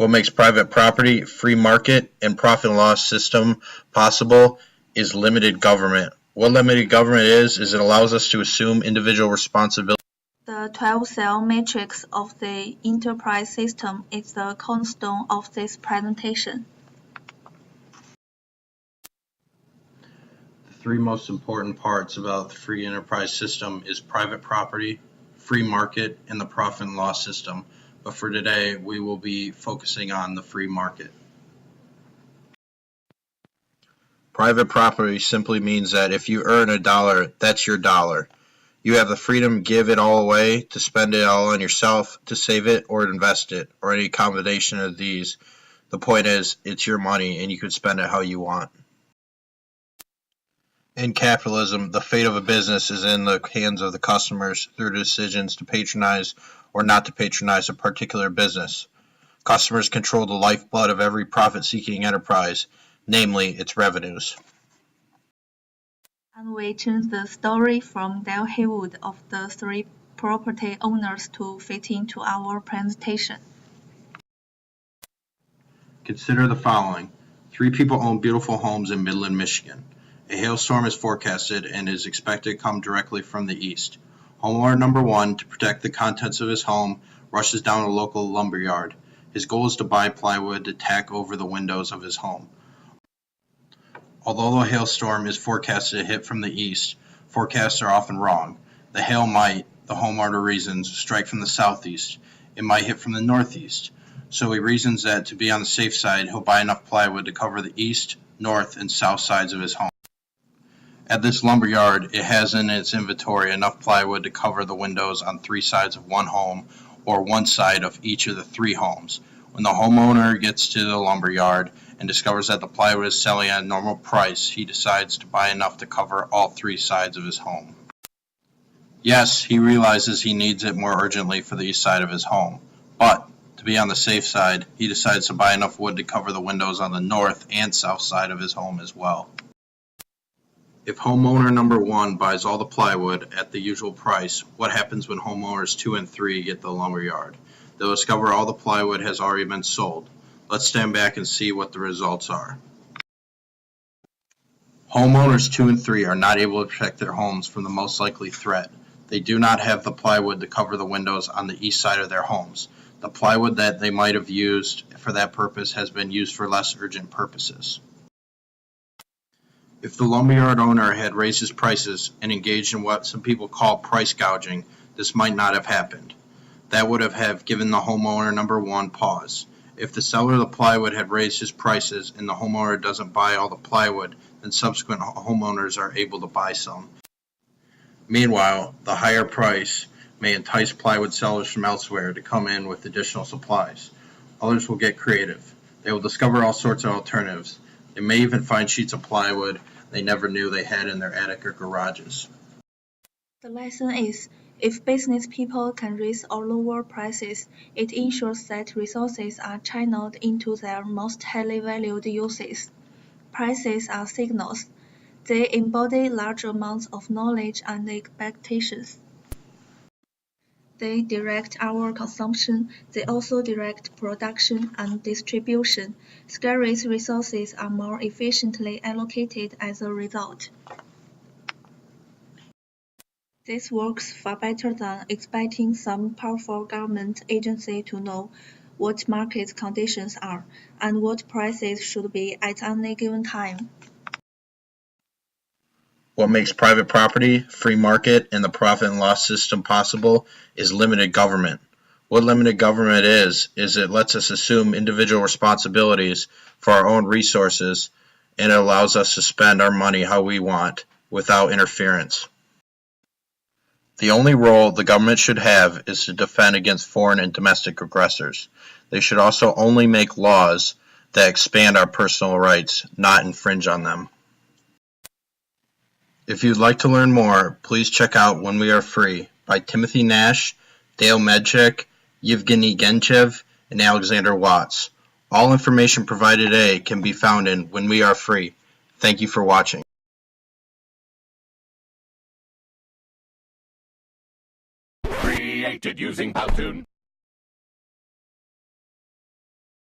What makes private property, free market, and profit and loss system possible is limited government. What limited government is it allows us to assume individual responsibility. The 12-cell matrix of the enterprise system is the cornerstone of this presentation. The three most important parts about the free enterprise system is private property, free market, and the profit and loss system. But for today, we will be focusing on the free market. Private property simply means that if you earn $1, that's your dollar. You have the freedom to give it all away, to spend it all on yourself, to save it or invest it, or any combination of these. The point is, it's your money and you can spend it how you want. In capitalism, the fate of a business is in the hands of the customers through decisions to patronize or not to patronize a particular business. Customers control the lifeblood of every profit-seeking enterprise, namely its revenues. And we change the story from Dale Haywood of the three property owners to fit into our presentation. Consider the following. 3 people own beautiful homes in Midland, Michigan. A hailstorm is forecasted and is expected to come directly from the east. Homeowner number 1, to protect the contents of his home, rushes down a local lumber yard. His goal is to buy plywood to tack over the windows of his home. Although the hailstorm is forecasted to hit from the east, forecasts are often wrong. The hail might, the homeowner reasons, strike from the southeast. It might hit from the northeast. So he reasons that to be on the safe side, he'll buy enough plywood to cover the east, north, and south sides of his home. At this lumber yard, it has in its inventory enough plywood to cover the windows on 3 sides of one home, or one side of each of the 3 homes. When the homeowner gets to the lumber yard and discovers that the plywood is selling at a normal price, he decides to buy enough to cover all 3 sides of his home. Yes, he realizes he needs it more urgently for the east side of his home, but to be on the safe side, he decides to buy enough wood to cover the windows on the north and south side of his home as well. If homeowner number 1 buys all the plywood at the usual price, what happens when homeowners 2 and 3 get the lumber yard? They'll discover all the plywood has already been sold. Let's stand back and see what the results are. Homeowners 2 and 3 are not able to protect their homes from the most likely threat. They do not have the plywood to cover the windows on the east side of their homes. The plywood that they might have used for that purpose has been used for less urgent purposes. If the lumberyard owner had raised his prices and engaged in what some people call price gouging, this might not have happened. That would have given the homeowner number 1 pause. If the seller of the plywood had raised his prices and the homeowner doesn't buy all the plywood, then subsequent homeowners are able to buy some. Meanwhile, the higher price may entice plywood sellers from elsewhere to come in with additional supplies. Others will get creative. They will discover all sorts of alternatives. They may even find sheets of plywood they never knew they had in their attic or garages. The lesson is, if business people can raise or lower prices, it ensures that resources are channeled into their most highly valued uses. Prices are signals. They embody large amounts of knowledge and expectations. They direct our consumption. They also direct production and distribution. Scarce resources are more efficiently allocated as a result. This works far better than expecting some powerful government agency to know what market conditions are and what prices should be at any given time. What makes private property, free market, and the profit and loss system possible is limited government. What limited government is it lets us assume individual responsibilities for our own resources, and it allows us to spend our money how we want without interference. The only role the government should have is to defend against foreign and domestic aggressors. They should also only make laws that expand our personal rights, not infringe on them. If you'd like to learn more, please check out When We Are Free by Timothy Nash, Dale Medchik, Yevgeny Genchev, and Alexander Watts. All information provided today can be found in When We Are Free. Thank you for watching. Created using Powtoon.